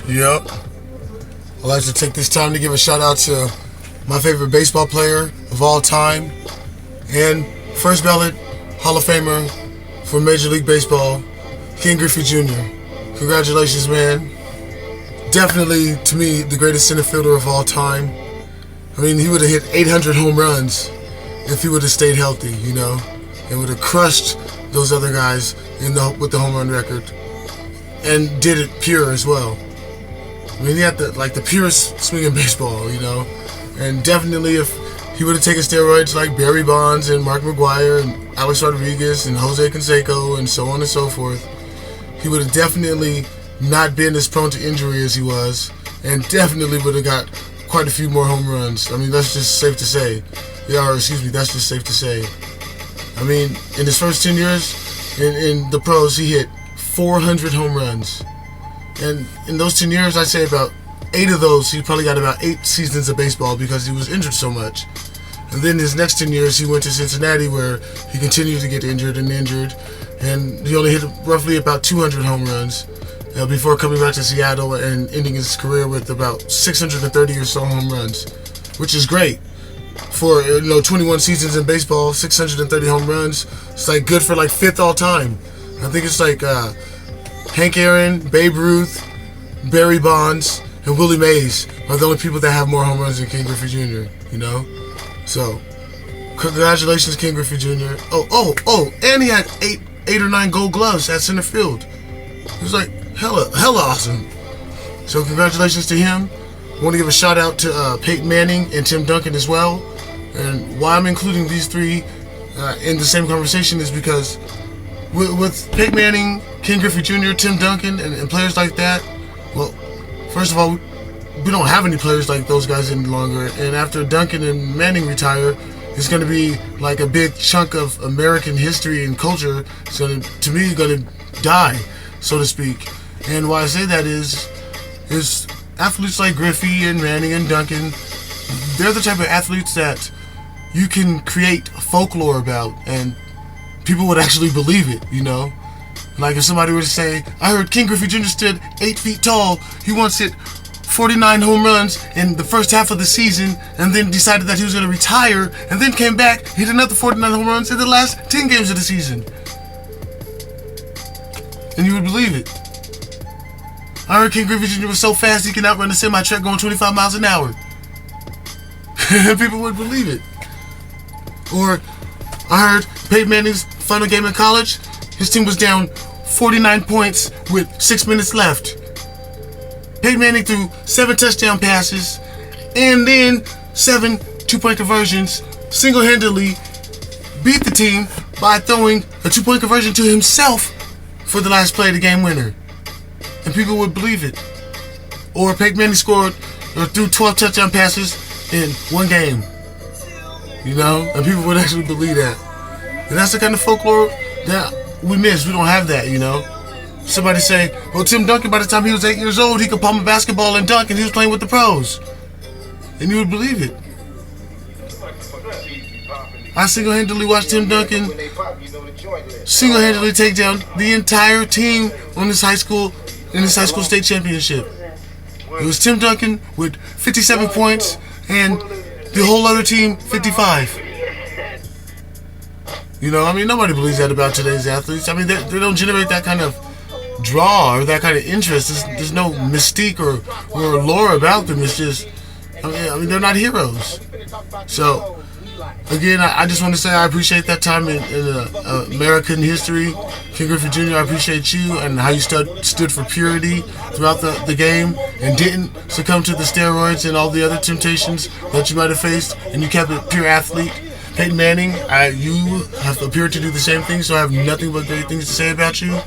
Yep. I'd like to take this time to give a shout out to my favorite baseball player of all time and first ballot Hall of Famer for Major League Baseball, Ken Griffey Jr. Congratulations, man. Definitely, to me, the greatest center fielder of all time. I mean, he would have hit 800 home runs if he would have stayed healthy, you know, and would have crushed those other guys with the home run record, and did it pure as well. I mean, he had the purest swing in baseball, you know, and definitely if he would have taken steroids like Barry Bonds and Mark McGwire and Alex Rodriguez and Jose Canseco and so on and so forth, he would have definitely not been as prone to injury as he was, and definitely would have got quite a few more home runs. I mean, that's just safe to say. That's just safe to say. I mean, in his first 10 years in the pros, he hit 400 home runs. And in those 10 years, I'd say about 8 of those, he probably got about 8 seasons of baseball because he was injured so much. And then his next 10 years, he went to Cincinnati where he continued to get injured, and he only hit roughly about 200 home runs before coming back to Seattle and ending his career with about 630 or so home runs, which is great. For 21 seasons in baseball, 630 home runs, it's like good for like 5th all time. I think it's like Hank Aaron, Babe Ruth, Barry Bonds, and Willie Mays are the only people that have more home runs than Ken Griffey Jr., you know? So, congratulations, Ken Griffey Jr. Oh, and he had 8 or 9 gold gloves at center field. It was like hella awesome. So congratulations to him. I want to give a shout out to Peyton Manning and Tim Duncan as well. And why I'm including these three in the same conversation is because with Peyton Manning, Ken Griffey Jr., Tim Duncan, and players like that, well, first of all, we don't have any players like those guys any longer. And after Duncan and Manning retire, it's going to be like a big chunk of American history and culture. It's going to die, so to speak. And why I say that is athletes like Griffey and Manning and Duncan, they're the type of athletes that you can create folklore about, and people would actually believe it, you know? Like if somebody were to say, I heard Ken Griffey Jr. stood 8 feet tall, he once hit 49 home runs in the first half of the season, and then decided that he was going to retire, and then came back, hit another 49 home runs in the last 10 games of the season. And you would believe it. I heard Ken Griffey Jr. was so fast he can outrun a semi-truck going 25 miles an hour. And people would believe it. Or I heard Peyton Manning's final game in college, his team was down 49 points with 6 minutes left. Peyton Manning threw 7 touchdown passes and then 7 two-point conversions, single-handedly beat the team by throwing a 2-point conversion to himself for the last play of the game winner. And people would believe it. Or Peyton Manning scored or threw 12 touchdown passes in one game. You know? And people would actually believe that. And that's the kind of folklore that we miss. We don't have that, you know? Somebody say, well, Tim Duncan, by the time he was 8 years old, he could palm a basketball and dunk, and he was playing with the pros. And you would believe it. I single-handedly watched Tim Duncan single-handedly take down the entire team on his high school state championship. It was Tim Duncan with 57 points and the whole other team 55. You know, I mean, nobody believes that about today's athletes. I mean, they don't generate that kind of draw or that kind of interest. There's no mystique or lore about them. It's just, I mean, they're not heroes. So, again, I just want to say I appreciate that time in American history. Ken Griffey Jr., I appreciate you and how you stood for purity throughout the game and didn't succumb to the steroids and all the other temptations that you might have faced, and you kept a pure athlete. Peyton Manning, you have appeared to do the same thing, so I have nothing but great things to say about you.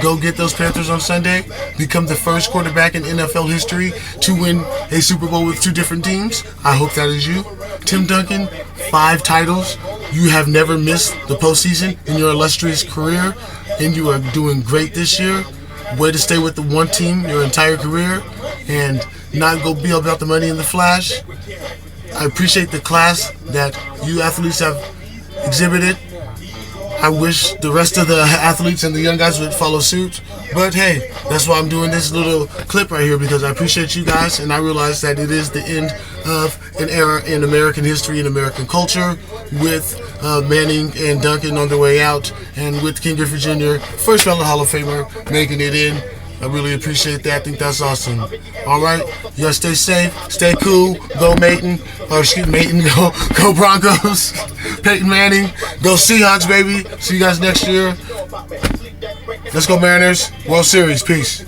Go get those Panthers on Sunday. Become the first quarterback in NFL history to win a Super Bowl with 2 different teams. I hope that is you. Tim Duncan, 5 titles. You have never missed the postseason in your illustrious career, and you are doing great this year. Way to stay with the one team your entire career and not go be about the money in the flash. I appreciate the class that you athletes have exhibited. I wish the rest of the athletes and the young guys would follow suit. But hey, that's why I'm doing this little clip right here, because I appreciate you guys, and I realize that it is the end of an era in American history and American culture, with Manning and Duncan on their way out, and with King Griffey Jr., first ballot Hall of Famer, making it in. I really appreciate that. I think that's awesome. All right, you guys stay safe, stay cool. Go Peyton, go Broncos. Peyton Manning, go Seahawks, baby. See you guys next year. Let's go Mariners. World Series. Peace.